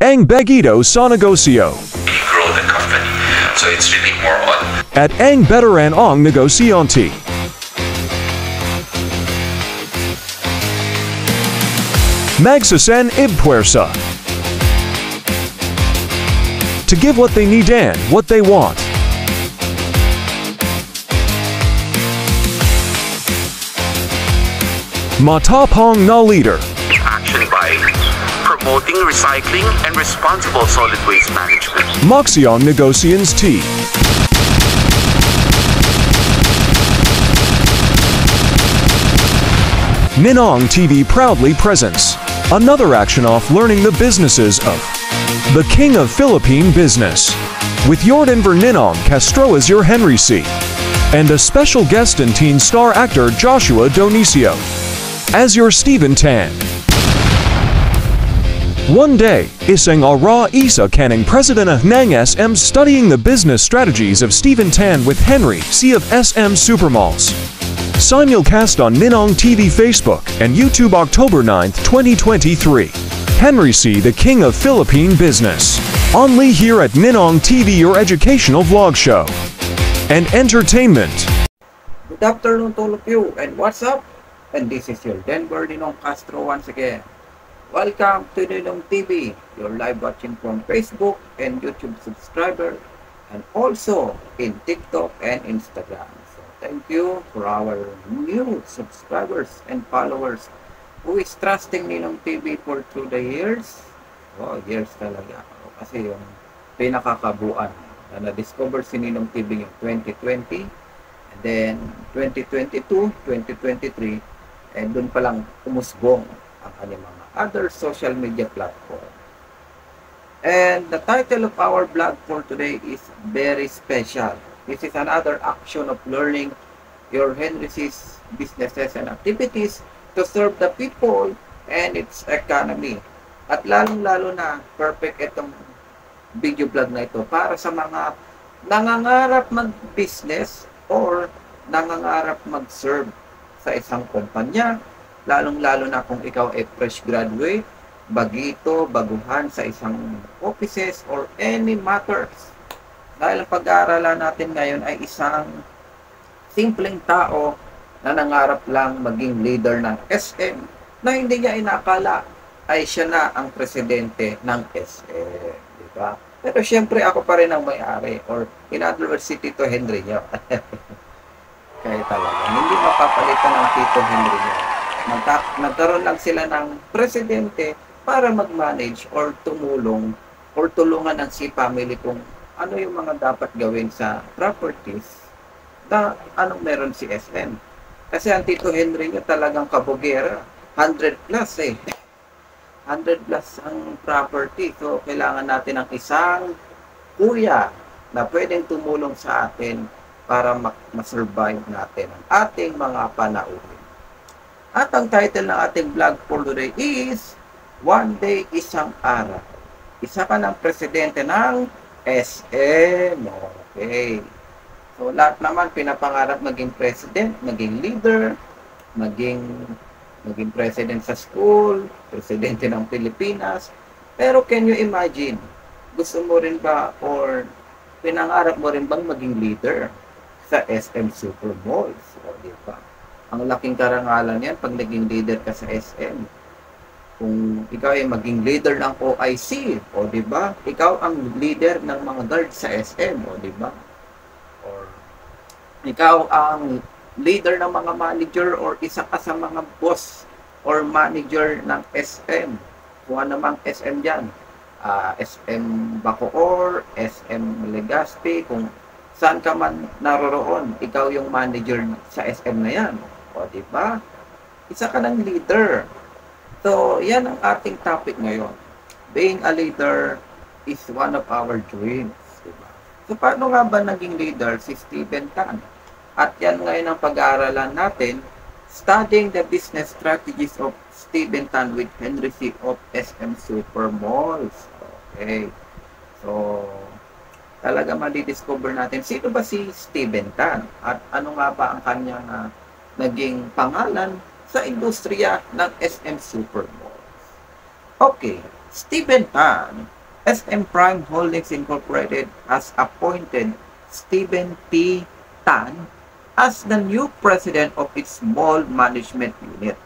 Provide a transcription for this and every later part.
Ang Begito sa Negosyo. Grow the company. So it's really more on At Ang Beteran Ong Negosyante. Magsasen Ibpuersa. To give what they need and what they want. Matapong na leader. action by promoting recycling and responsible solid waste management. Moxion Negocians T. Ninong TV proudly presents another action off learning the businesses of the King of Philippine Business. With Yordanver Ninong Castro as your Henry C. And a special guest and teen star actor Joshua Donicio as your Stephen Tan. One day, isang ara isa kanang president ng SM studying the business strategies of Stephen Tan with Henry C of SM Supermalls. Simulcast on Ninong TV Facebook and YouTube October 9, 2023. Henry C, the King of Philippine Business. Only here at Ninong TV, your educational vlog show and entertainment. Good afternoon to all of you, and what's up? And this is your Denver Ninong Castro once again. Welcome to Ninong TV, your live watching from Facebook and YouTube subscriber, and also in TikTok and Instagram. So thank you for our new subscribers and followers who is trusting Ninong TV for through the years. Oh, years talaga. Kasi yung pinakakabuan na na-discover si Ninong TV yung 2020, and then 2022, 2023, and dun pa lang umusbong ang kanyang mga other social media platform. And the title of our blog for today is very special. This is another action of learning your Henry C's businesses and activities to serve the people and its economy. At lalong-lalo na perfect itong video blog na ito para sa mga nangangarap mag-business or nangangarap mag-serve sa isang kumpanya, lalong-lalo na kung ikaw ay fresh graduate, bagito, baguhan sa isang offices or any matters. Dahil ang pag-aaralan natin ngayon ay isang simpleng tao na nangarap lang maging leader ng SM na hindi niya inakala ay siya na ang presidente ng SM. Diba? Pero syempre ako pa rin ang may-ari, or in other words, si Tito Henry niyo. Kaya talaga, hindi mapapalitan ng Tito Henry niyo. Nagkaroon lang sila ng presidente para mag-manage or tumulong or tulungan ng si family kung ano yung mga dapat gawin sa properties na anong meron si SM. Kasi ang Tito Henry niyo talagang kabugera. 100 plus eh. 100 plus ang property. So, kailangan natin ng isang kuya na pwedeng tumulong sa atin para ma-survive natin ang ating mga panauhin. At ang title ng ating vlog for today is One Day Isang Araw. Isa ka ng presidente ng SM. Okay. So, lahat naman pinapangarap maging president, maging leader, maging president sa school, presidente ng Pilipinas. Pero can you imagine, gusto mo rin ba or pinangarap mo rin bang maging leader sa SM Supermalls? O, di ba? Ang laking karangalan yan pag naging leader ka sa SM. Kung ikaw ay maging leader ng OIC, o di ba? Ikaw ang leader ng mga guard sa SM, o di ba? Or ikaw ang leader ng mga manager or isa ka sa mga boss or manager ng SM. Kung ano mang SM dyan. SM Bacoor, SM Legazpi, kung saan ka man naroroon, ikaw yung manager sa SM na yan. O, di ba? Isa ka ng leader. So, yan ang ating topic ngayon. Being a leader is one of our dreams. Diba? So, paano nga ba naging leader si Stephen Tan? At yan ngayon ang pag-aaralan natin, studying the business strategies of Stephen Tan with Henry C. of SM Supermalls. Okay. So, talaga madidiscover natin, sino ba si Stephen Tan? At ano nga ba ang kanyang naging pangalan sa industriya ng SM Supermalls? Okay, Stephen Tan SM Prime Holdings Incorporated has appointed Stephen T. Tan as the new president of its small management unit,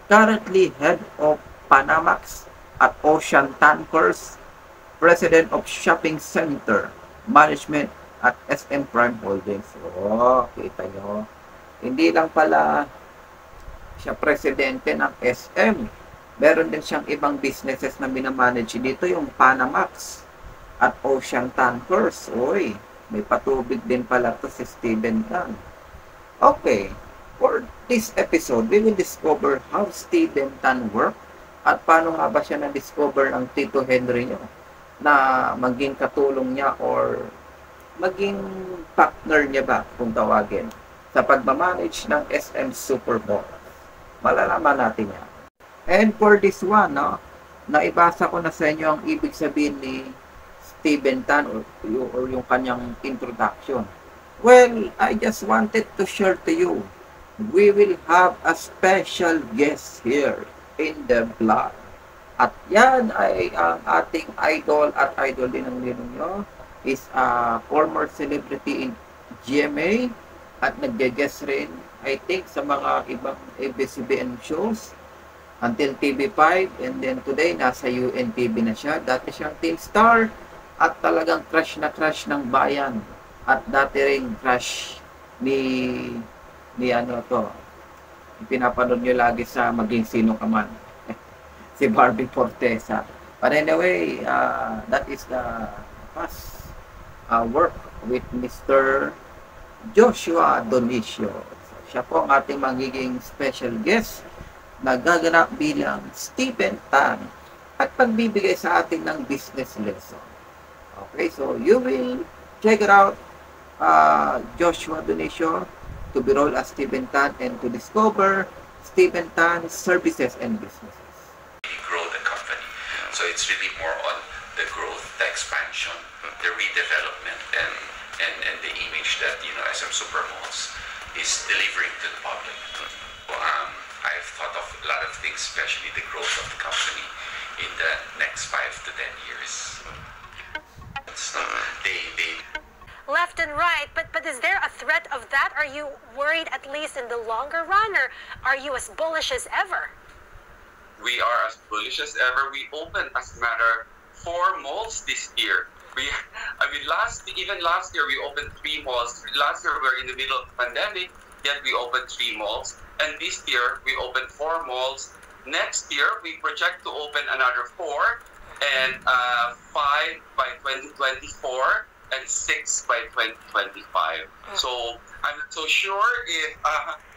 currently head of Panamax at Ocean Tankers, president of Shopping Center Management at SM Prime Holdings. Oh, kita nyo. Hindi lang pala siya presidente ng SM. Meron din siyang ibang businesses na minamanage dito, yung Panamax at Ocean Tankers. Uy, may patubig din pala to si Stephen Tan. Okay, for this episode, we will discover how Stephen Tan works at paano nga ba siya na-discover ng Tito Henry niya na maging katulong niya or maging partner niya ba kung tawagin sa pagmamanage ng SM Supermall. Malalaman natin yan. And for this one, no, naibasa ko na sa inyo ang ibig sabihin ni Stephen Tan or yung kanyang introduction. Well, I just wanted to share to you, we will have a special guest here in the vlog. At yan ay ang ating idol at idol din ng ninyo is a former celebrity in GMA at nag-guest rin, I think, sa mga ibang ABS-CBN shows until TV5, and then today nasa UNTV na siya. Dati siyang teen star at talagang crush na crush ng bayan at dati ring crush ni ano to, pinapanood nyo lagi sa Maging Sino Ka Man si Barbie Fortesa. But anyway, that is the past work with Mr. Joshua Donicio. Siya po ang ating magiging special guest na gaganap bilang Stephen Tan at pagbibigay sa atin ng business lesson. Okay, so you will check it out, Joshua Donicio, to be role as Stephen Tan and to discover Stephen Tan's services and businesses. Grow the company. So it's really more on the growth, the expansion, the redevelopment, and the image that, you know, SM Supermalls is delivering to the public. I've thought of a lot of things, especially the growth of the company in the next 5 to 10 years. So they left and right, but is there a threat of that? Are you worried at least in the longer run, or are you as bullish as ever? We are as bullish as ever. We opened, as a matter, 4 malls this year. Last year we opened 3 malls. Last year we were in the middle of the pandemic, yet we opened 3 malls. And this year we opened 4 malls. Next year we project to open another 4 and 5 by 2024 and 6 by 2025. So I'm not so sure if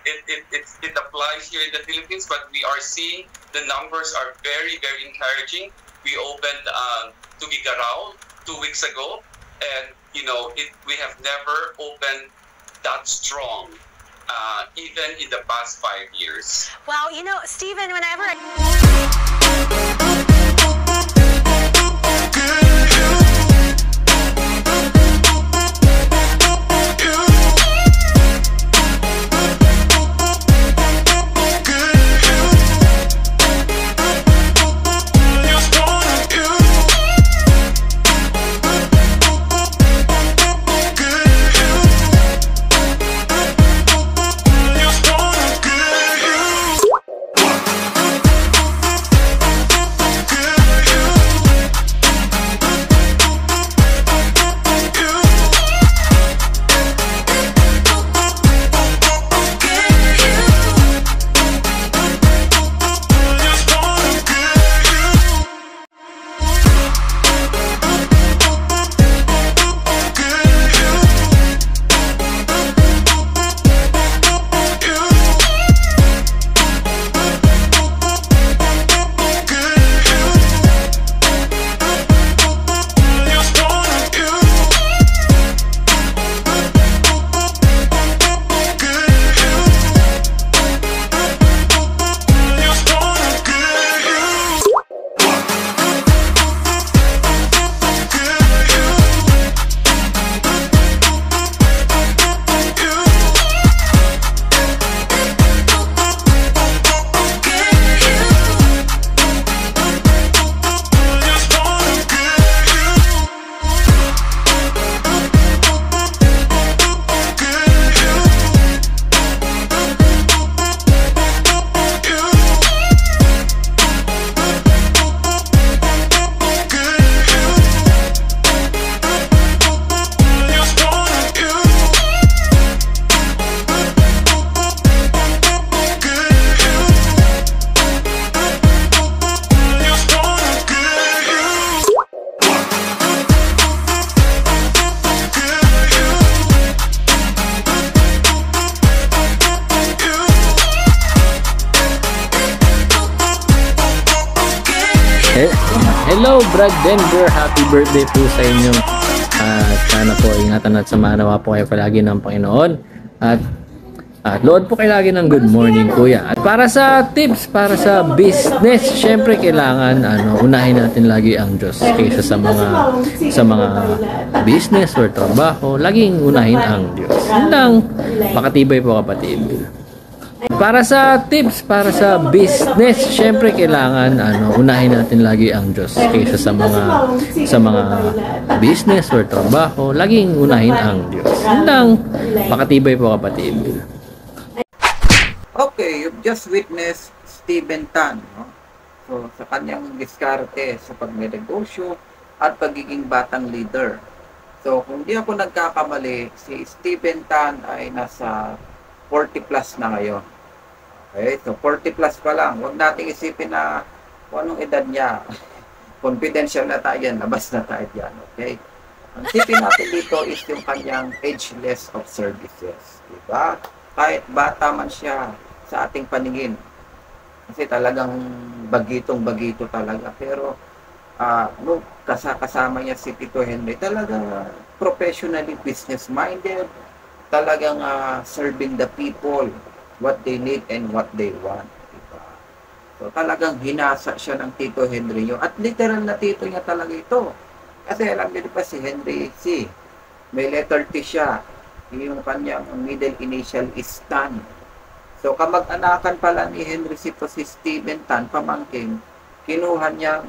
it applies here in the Philippines, but we are seeing the numbers are very, very encouraging. We opened Tugigaraw 2 weeks ago, and you know, we have never opened that strong, even in the past 5 years. Well, you know, Stephen, whenever Hello, Brad Denver. Happy birthday po sa inyo. At sana po ingatan at samahan po kayo palagi ng Panginoon. At load po kayo lagi ng good morning, kuya. At para sa tips, para sa business, syempre kailangan unahin natin lagi ang Diyos kaysa sa mga business or trabaho. Laging unahin ang Diyos. Yun lang, makatibay po kapatid. Para sa tips, para sa business, syempre kailangan unahin natin lagi ang Diyos kaysa sa mga business or trabaho. Laging unahin ang Diyos. Yun lang, makatibay po kapatid. Okay, you've just witnessed Steven Tan, no? So, sa kanyang diskarte sa pagnegosyo at pagiging batang leader. So, kung di ako nagkakamali, si Steven Tan ay nasa 40 plus na ngayon. Okay, so 40 plus pa lang. Huwag nating isipin na kung anong edad niya. Confidential na tayo yan, labas na tayo yan. Okay? Ang isipin natin dito is yung kanyang ageless of services. Diba? Kahit bata man siya sa ating paningin. Kasi talagang bagitong-bagito talaga. Pero, kasama niya si Tito Henry, talagang professionally business-minded, talagang serving the people, what they need and what they want. Diba? So, talagang hinasa siya ng Tito Henry yun. At literal na tito niya talaga ito. Kasi alam niyo pa si Henry C. May letter T siya. Yung kanyang middle initial is Tan. So, kamag-anakan pala ni Henry C. to si Steven Tan, pamangkin, kinuha niyang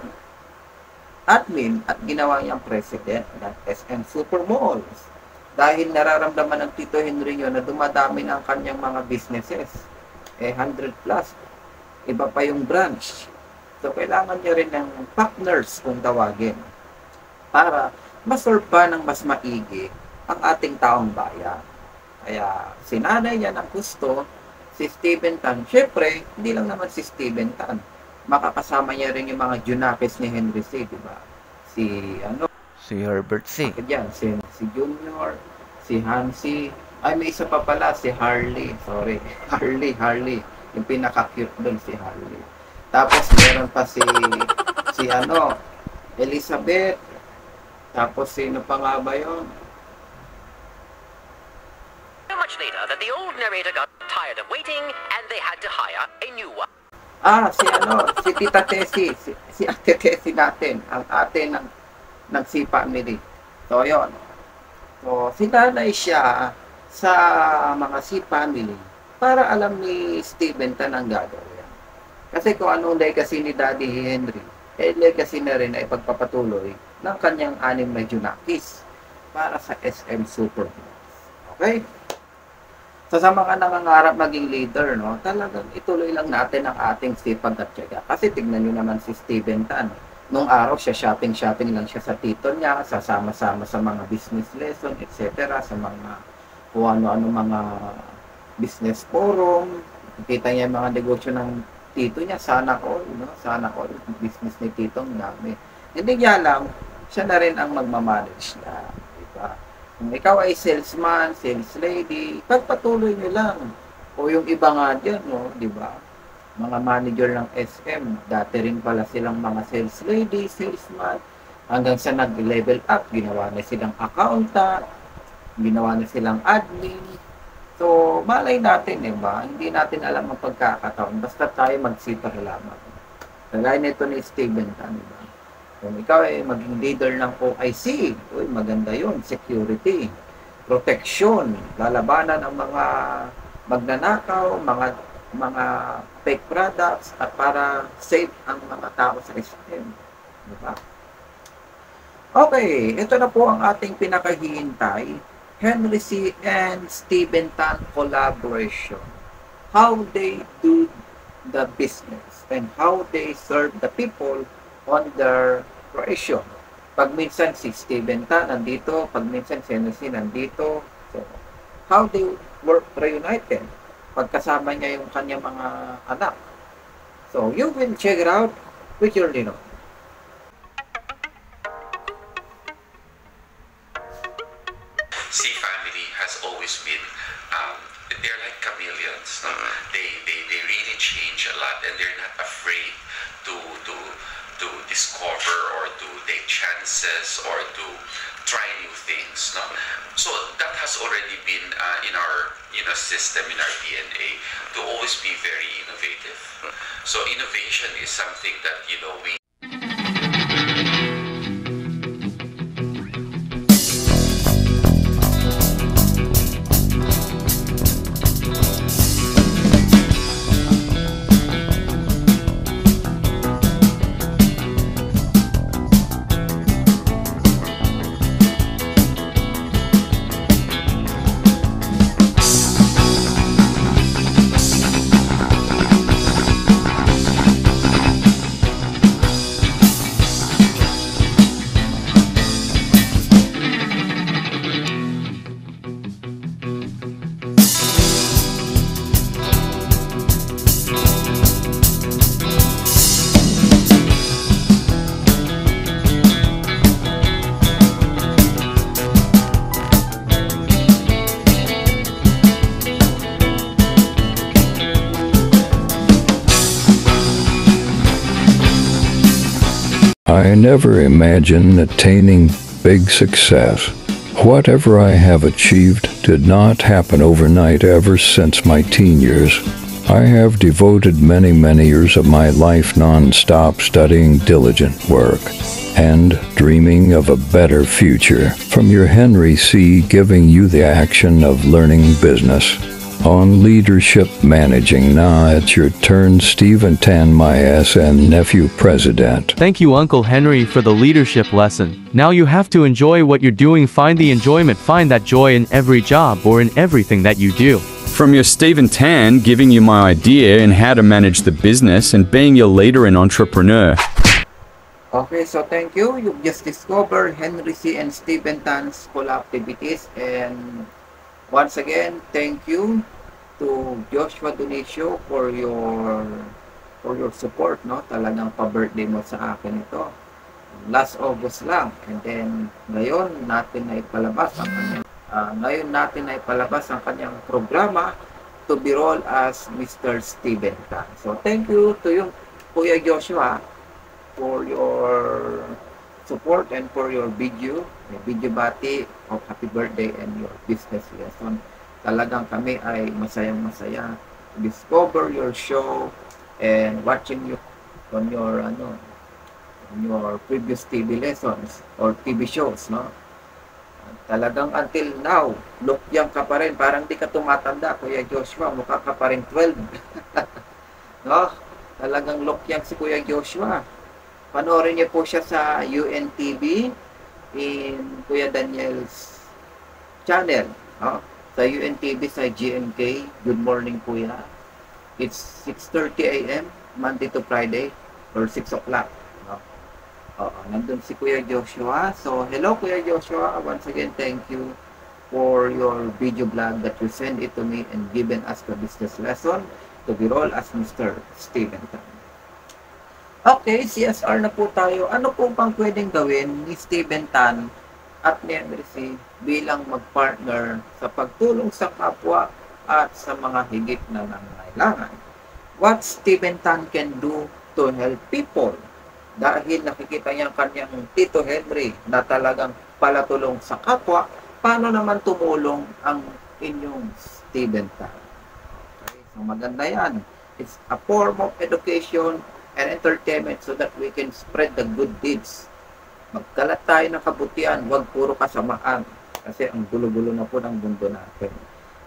admin at ginawa niyang president ng SM Supermalls. Dahil nararamdaman ng Tito Henry yun na dumadami ng kanyang mga businesses. 100 plus. Iba pa yung branch. So, kailangan niya rin ng partners kung tawagin para maserve pa ng mas maigi ang ating taong bayan. Kaya sinanay niya ng gusto si Steven Tan. Syempre, hindi lang naman si Steven Tan. Makakasama niya rin yung mga junakis ni Henry C. Diba? Si Herbert C. Diyan, si Junior, si Hansi. Ay, may isa pa pala, si Harley. Sorry, Harley. Yung pinaka-cute doon, si Harley. Tapos meron pa si Elizabeth. Tapos sino pa nga ba yun? Much later that the old narrator got tired of waiting and they had to hire a new one. Si Tita Tessie, si Ate Tessie natin, ang ate ng C family. So, yun. So, sinanay siya sa mga C family para alam ni Steven Tan ang gagawin. Kasi kung anong legacy ni Daddy Henry, legacy na rin ay pagpapatuloy ng kanyang 6 na junakis para sa SM Supermalls. Okay? So, sa mga nangangarap maging leader, no, talagang ituloy lang natin ang ating sipag at tiyaga. Kasi tignan nyo naman si Steven Tan. Nung araw siya, shopping lang siya sa tito niya, sasama-sama sa mga business lesson, etc. Sa mga kung ano-ano mga business forum. Kita niya yung mga negosyo ng tito niya, sana all, no? Sana all, business ni tito, ang dami. Hindi niya alam, siya na rin ang magmamanage na, diba? Kung ikaw ay salesman, sales lady, pagpatuloy nyo lang. O yung iba nga dyan, no, di ba? Mga manager ng SM, dati rin pala silang mga sales lady, salesman, hanggang sa nag-level up, ginawa na silang accountant, ginawa na silang admin. So, malay natin, di ba? Hindi natin alam ang pagkakataon, basta tayo magsipag lamang. Kagaya nito ni Steven Tan, di ba? Kung ikaw ay maging leader ng OIC, uy, maganda yun, security, protection, lalabanan ang mga magnanakaw, mga fake products, at para safe ang mga tao sa SM. Diba? Okay, ito na po ang ating pinakahihintay, Henry C. and Steven Tan collaboration. How they do the business and how they serve the people on their creation. Pag minsan si Steven Tan nandito, pag minsan si Henry C. nandito. So, how they work reunited. Pagkasama niya yung kanyang mga anak. So, you will check it out with your Lino. C family has always been, they're like chameleons. No? They really change a lot, and they're not afraid to to discover or to take chances or to try new things. No? So that has already been in our system, in our DNA, to always be very innovative. So innovation is something that we I never imagined attaining big success. Whatever I have achieved did not happen overnight ever since my teen years. I have devoted many years of my life non-stop studying diligent work and dreaming of a better future. From your Henry C. giving you the action of learning business. On leadership managing, now it's your turn, Stephen Tan, my SN nephew president. Thank you, Uncle Henry, for the leadership lesson. Now you have to enjoy what you're doing, find the enjoyment, find that joy in every job or in everything that you do. From your Stephen Tan giving you my idea in how to manage the business and being your leader and entrepreneur. Okay, so thank you. You've just discovered Henry C. and Stephen Tan's school activities, and once again, thank you to Joshua Donicio for your support, no? Talagang pa-birthday mo sa akin ito. Last August lang, and then ngayon natin ay palabas ang kanyang programa to be rolled as Mr. Stephen Tan. So thank you to you, Kuya Joshua, for your support and for your video bati of happy birthday and your business lesson. Talagang kami ay masayang-masaya to discover your show and watching you on your previous TV lessons or TV shows, no? Talagang until now, look young ka pa rin, parang di ka tumatanda, Kuya Joshua, mukha ka pa rin 12. No? Talagang look young si Kuya Joshua. Panoorin niyo po siya sa UNTV in Kuya Daniel's channel, no? Sa UNTV, sa GMK. Good morning, Kuya. It's 6:30 AM, Monday to Friday, or 6 o'clock. No? Nandun si Kuya Joshua. So, hello, Kuya Joshua. Once again, thank you for your video blog that you send it to me and given us the business lesson to be rolled as Mr. Stephen Tan. Okay, CSR na po tayo. Ano po bang pwedeng gawin ni Stephen Tan at ni Henry C. bilang mag-partner sa pagtulong sa kapwa at sa mga higit na nangangailangan? What Stephen Tan can do to help people? Dahil nakikita niya kanyang Tito Henry na talagang palatulong sa kapwa, paano naman tumulong ang inyong Stephen Tan? Okay, so maganda yan. It's a form of education and entertainment so that we can spread the good deeds. Magkalat tayo ng kabutihan, huwag puro kasamaan. Kasi ang gulo-gulo na po ng mundo natin.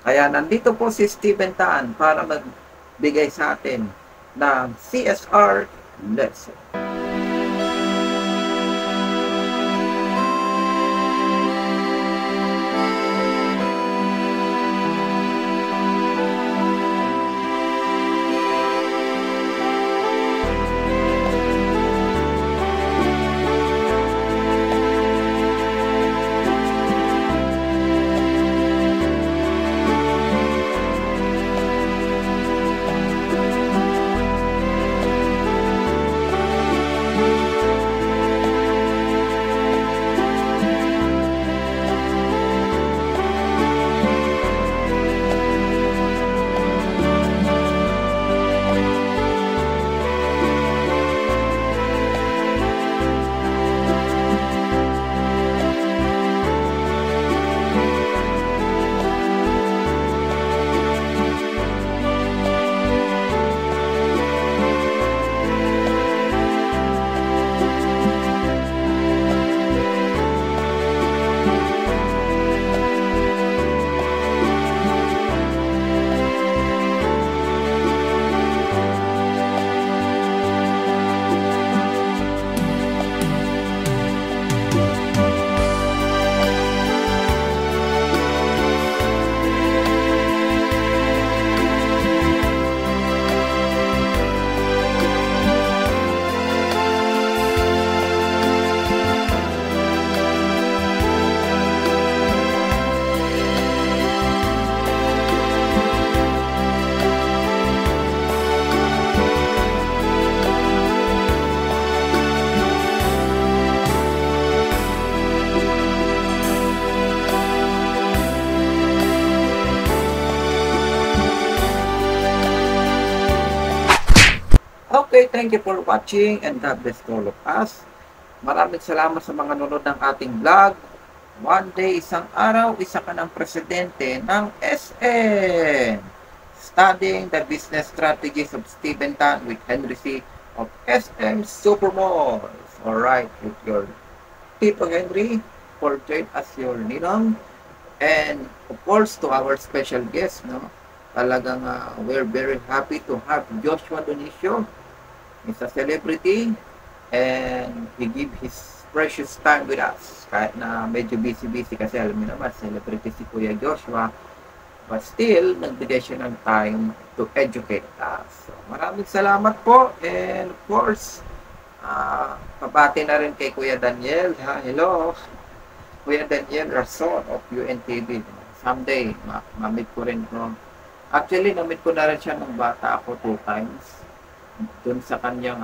Kaya nandito po si Stephen Tan para magbigay sa atin ng CSR lesson. thank you for watching and God bless to all of us. Maraming salamat sa mga nanonood ng ating vlog. One day, isang araw, isa ka ng presidente ng SM. Studying the business strategies of Steven Tan with Henry C. of SM Supermalls. Alright, with your Tito Henry, portrait as your ninong. And of course, to our special guest, no? Talagang we're very happy to have Joshua Donicio. He's a celebrity and he give his precious time with us. Kahit na medyo busy-busy kasi alam niyo naman, celebrity si Kuya Joshua. But still, nagbigay siya ng time to educate us. So, maraming salamat po. And of course, pabati na rin kay Kuya Daniel. Hello, Kuya Daniel Rason of UNTV. Someday, ma-meet ko rin ko. Actually, na-meet ko na rin siya nung bata ako 2 times. Doon sa kanyang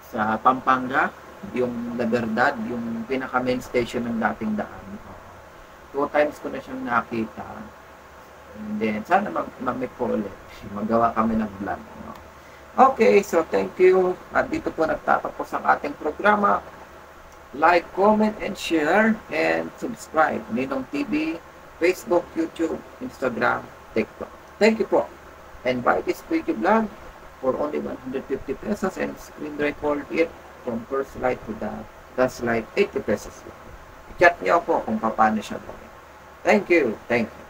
sa Pampanga, yung La Verdad, yung pinaka main station ng dating daan. 2 times ko na siyang nakita. And then, sana mag-meet ko ulit. Magawa kami ng vlog. No? Okay, so thank you. At dito po nagtatapos ang ating programa. Like, comment, and share. And subscribe. Ninong TV, Facebook, YouTube, Instagram, TikTok. Thank you po. And buy this video vlog for only 150 pesos and screen record it from first light to the last light, 80 pesos. I-chat niyo po kung paano siya gawin. Thank you. Thank you.